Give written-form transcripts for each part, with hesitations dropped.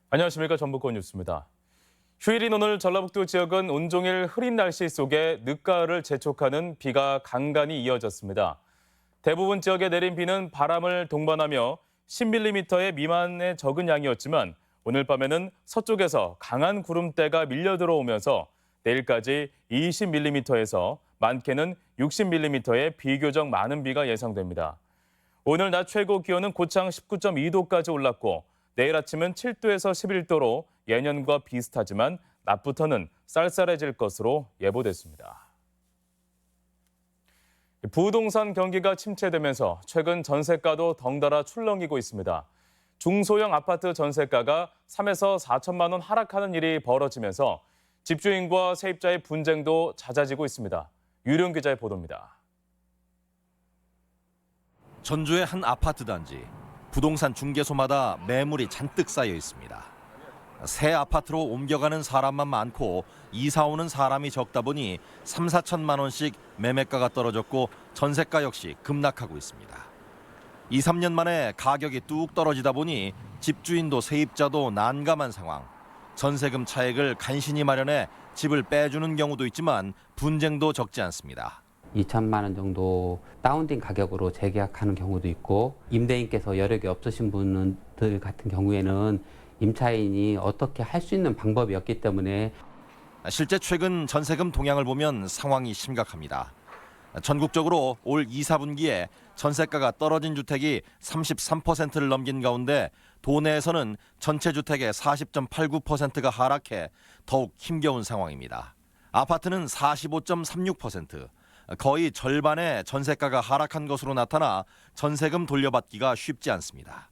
안녕하십니까. 전북권 뉴스입니다. 휴일인 오늘 전라북도 지역은 온종일 흐린 날씨 속에 늦가을을 재촉하는 비가 간간히 이어졌습니다. 대부분 지역에 내린 비는 바람을 동반하며 10mm의 미만의 적은 양이었지만 오늘 밤에는 서쪽에서 강한 구름대가 밀려 들어오면서 내일까지 20mm에서 많게는 60mm의 비교적 많은 비가 예상됩니다. 오늘 낮 최고 기온은 고창 19.2도까지 올랐고 내일 아침은 7도에서 11도로 예년과 비슷하지만 낮부터는 쌀쌀해질 것으로 예보됐습니다. 부동산 경기가 침체되면서 최근 전세가도 덩달아 출렁이고 있습니다. 중소형 아파트 전세가가 3에서 4천만 원 하락하는 일이 벌어지면서 집주인과 세입자의 분쟁도 잦아지고 있습니다. 유령 기자의 보도입니다. 전주의 한 아파트 단지. 부동산 중개소마다 매물이 잔뜩 쌓여 있습니다. 새 아파트로 옮겨가는 사람만 많고 이사 오는 사람이 적다 보니 3, 4천만 원씩 매매가가 떨어졌고 전세가 역시 급락하고 있습니다. 2, 3년 만에 가격이 뚝 떨어지다 보니 집주인도 세입자도 난감한 상황. 전세금 차액을 간신히 마련해 집을 빼주는 경우도 있지만 분쟁도 적지 않습니다. 2천만 원 정도 다운된 가격으로 재계약하는 경우도 있고 임대인께서 여력이 없으신 분들 같은 경우에는 임차인이 어떻게 할 수 있는 방법이 없기 때문에 실제 최근 전세금 동향을 보면 상황이 심각합니다. 전국적으로 올 2, 4분기에 전세가가 떨어진 주택이 33%를 넘긴 가운데 도내에서는 전체 주택의 40.89%가 하락해 더욱 힘겨운 상황입니다. 아파트는 45.36%, 거의 절반의 전세가가 하락한 것으로 나타나 전세금 돌려받기가 쉽지 않습니다.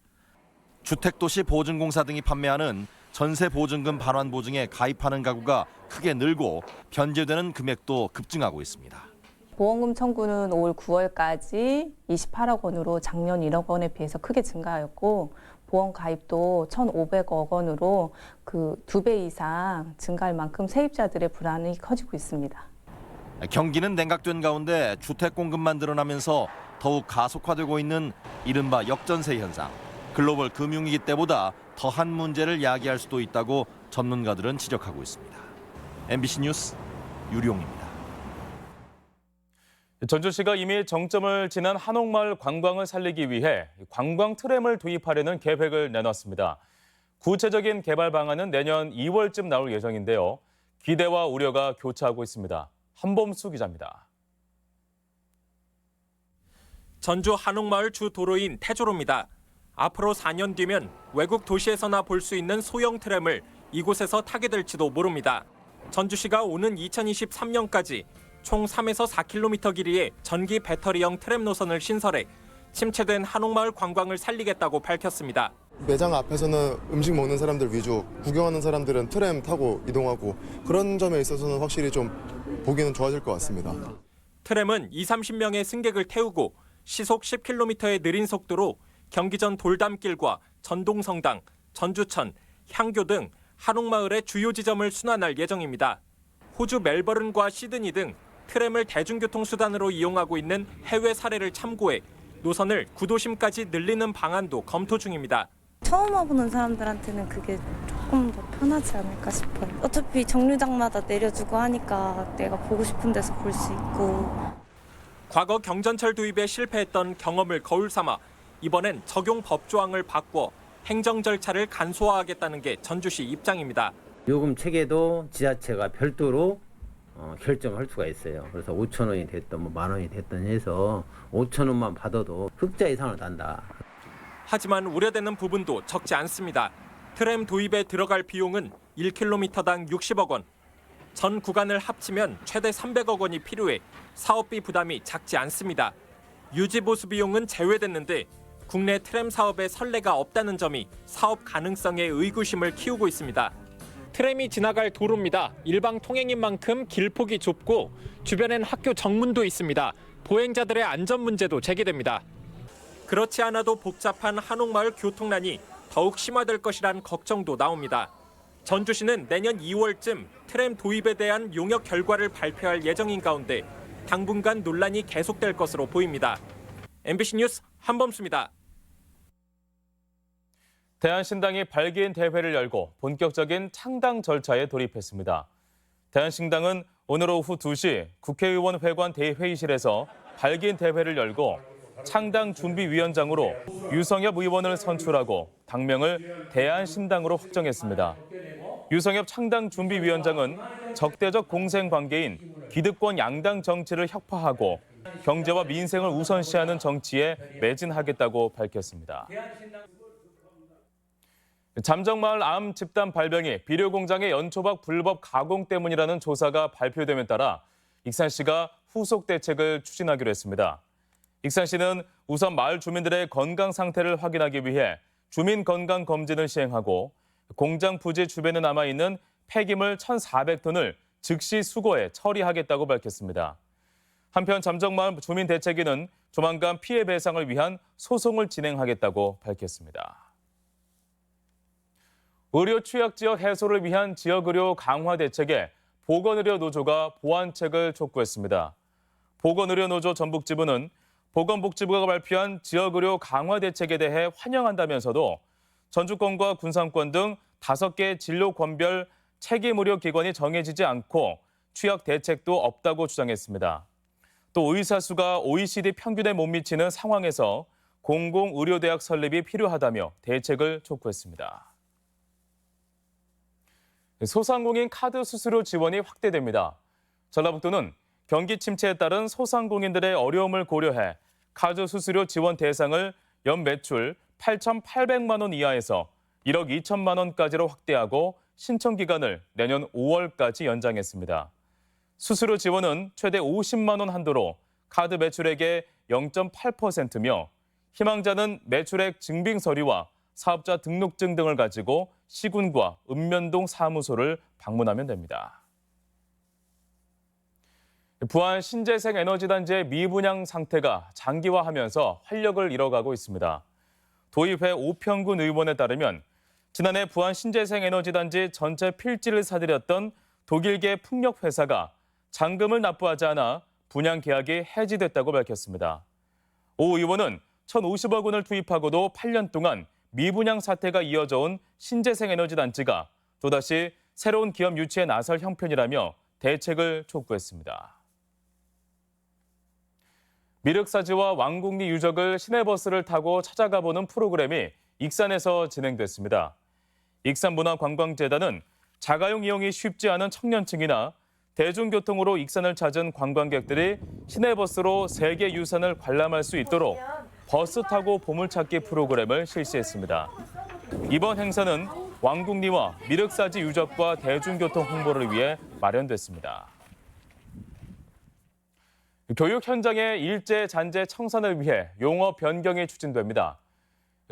주택도시 보증공사 등이 판매하는 전세보증금 반환보증에 가입하는 가구가 크게 늘고 변제되는 금액도 급증하고 있습니다. 보험금 청구는 올 9월까지 28억 원으로 작년 1억 원에 비해서 크게 증가하였고 보험 가입도 1,500억 원으로 그 2배 이상 증가할 만큼 세입자들의 불안이 커지고 있습니다. 경기는 냉각된 가운데 주택 공급만 늘어나면서 더욱 가속화되고 있는 이른바 역전세 현상. 글로벌 금융위기 때보다 더한 문제를 야기할 수도 있다고 전문가들은 지적하고 있습니다. MBC 뉴스 유룡입니다. 전주시가 이미 정점을 지난 한옥마을 관광을 살리기 위해 관광 트램을 도입하려는 계획을 내놨습니다. 구체적인 개발 방안은 내년 2월쯤 나올 예정인데요. 기대와 우려가 교차하고 있습니다. 한범수 기자입니다. 전주 한옥마을 주 도로인 태조로입니다. 앞으로 4년 뒤면 외국 도시에서나 볼 수 있는 소형 트램을 이곳에서 타게 될지도 모릅니다. 전주시가 오는 2023년까지 총 3에서 4km 길이의 전기 배터리형 트램 노선을 신설해 침체된 한옥마을 관광을 살리겠다고 밝혔습니다. 매장 앞에서는 음식 먹는 사람들 위주, 구경하는 사람들은 트램 타고 이동하고 그런 점에 있어서는 확실히 좀 보기는 좋아질 것 같습니다. 트램은 20, 30명의 승객을 태우고 시속 10km의 느린 속도로 경기전 돌담길과 전동성당, 전주천, 향교 등 한옥마을의 주요 지점을 순환할 예정입니다. 호주 멜버른과 시드니 등 트램을 대중교통수단으로 이용하고 있는 해외 사례를 참고해 노선을 구도심까지 늘리는 방안도 검토 중입니다. 처음 와보는 사람들한테는 그게 조금 더 편하지 않을까 싶어요. 어차피 정류장마다 내려주고 하니까 내가 보고 싶은 데서 볼 수 있고. 과거 경전철 도입에 실패했던 경험을 거울 삼아 이번엔 적용 법조항을 바꿔 행정 절차를 간소화하겠다는 게 전주시 입장입니다. 요금 체계도 지자체가 별도로 결정할 수가 있어요. 그래서 5천 원이 됐든 뭐 만 원이 됐든 해서 5천 원만 받아도 흑자 이상을 난다. 하지만 우려되는 부분도 적지 않습니다. 트램 도입에 들어갈 비용은 1km당 60억 원. 전 구간을 합치면 최대 300억 원이 필요해 사업비 부담이 작지 않습니다. 유지보수 비용은 제외됐는데 국내 트램 사업에 선례가 없다는 점이 사업 가능성에 의구심을 키우고 있습니다. 트램이 지나갈 도로입니다. 일방 통행인 만큼 길폭이 좁고 주변엔 학교 정문도 있습니다. 보행자들의 안전 문제도 제기됩니다. 그렇지 않아도 복잡한 한옥마을 교통난이 더욱 심화될 것이란 걱정도 나옵니다. 전주시는 내년 2월쯤 트램 도입에 대한 용역 결과를 발표할 예정인 가운데 당분간 논란이 계속될 것으로 보입니다. MBC 뉴스 한범수입니다. 대한신당이 발기인 대회를 열고 본격적인 창당 절차에 돌입했습니다. 대한신당은 오늘 오후 2시 국회의원 회관 대회의실에서 발기인 대회를 열고 창당 준비위원장으로 유성엽 의원을 선출하고 당명을 대한신당으로 확정했습니다. 유성엽 창당 준비위원장은 적대적 공생관계인 기득권 양당 정치를 혁파하고 경제와 민생을 우선시하는 정치에 매진하겠다고 밝혔습니다. 잠정마을 암 집단 발병이 비료공장의 연초박 불법 가공 때문이라는 조사가 발표됨에 따라 익산시가 후속 대책을 추진하기로 했습니다. 익산시는 우선 마을 주민들의 건강 상태를 확인하기 위해 주민 건강 검진을 시행하고 공장 부지 주변에 남아있는 폐기물 1,400톤을 즉시 수거해 처리하겠다고 밝혔습니다. 한편 잠정마을 주민대책위는 조만간 피해 배상을 위한 소송을 진행하겠다고 밝혔습니다. 의료 취약지역 해소를 위한 지역의료 강화 대책에 보건의료노조가 보완책을 촉구했습니다. 보건의료노조 전북지부는 보건복지부가 발표한 지역의료 강화 대책에 대해 환영한다면서도 전주권과 군산권 등 5개 진료권별 책임의료기관이 정해지지 않고 취약 대책도 없다고 주장했습니다. 또 의사 수가 OECD 평균에 못 미치는 상황에서 공공의료대학 설립이 필요하다며 대책을 촉구했습니다. 소상공인 카드 수수료 지원이 확대됩니다. 전라북도는 경기 침체에 따른 소상공인들의 어려움을 고려해 카드 수수료 지원 대상을 연 매출 8,800만 원 이하에서 1억 2천만 원까지로 확대하고 신청 기간을 내년 5월까지 연장했습니다. 수수료 지원은 최대 50만 원 한도로 카드 매출액의 0.8%며 희망자는 매출액 증빙 서류와 사업자 등록증 등을 가지고 시군과 읍면동 사무소를 방문하면 됩니다. 부안 신재생에너지단지의 미분양 상태가 장기화하면서 활력을 잃어가고 있습니다. 도의회 오평군 의원에 따르면 지난해 부안 신재생에너지단지 전체 필지를 사들였던 독일계 풍력회사가 잔금을 납부하지 않아 분양 계약이 해지됐다고 밝혔습니다. 오 의원은 1,050억 원을 투입하고도 8년 동안 미분양 사태가 이어져 온 신재생에너지단지가 또다시 새로운 기업 유치에 나설 형편이라며 대책을 촉구했습니다. 미륵사지와 왕궁리 유적을 시내버스를 타고 찾아가보는 프로그램이 익산에서 진행됐습니다. 익산문화관광재단은 자가용 이용이 쉽지 않은 청년층이나 대중교통으로 익산을 찾은 관광객들이 시내버스로 세계 유산을 관람할 수 있도록 버스 타고 보물찾기 프로그램을 실시했습니다. 이번 행사는 왕궁리와 미륵사지 유적과 대중교통 홍보를 위해 마련됐습니다. 교육 현장의 일제 잔재 청산을 위해 용어 변경이 추진됩니다.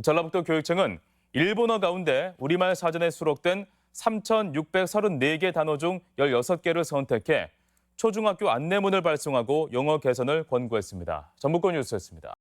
전라북도 교육청은 일본어 가운데 우리말 사전에 수록된 3,634개 단어 중 16개를 선택해 초중학교 안내문을 발송하고 영어 개선을 권고했습니다. 전북권 뉴스였습니다.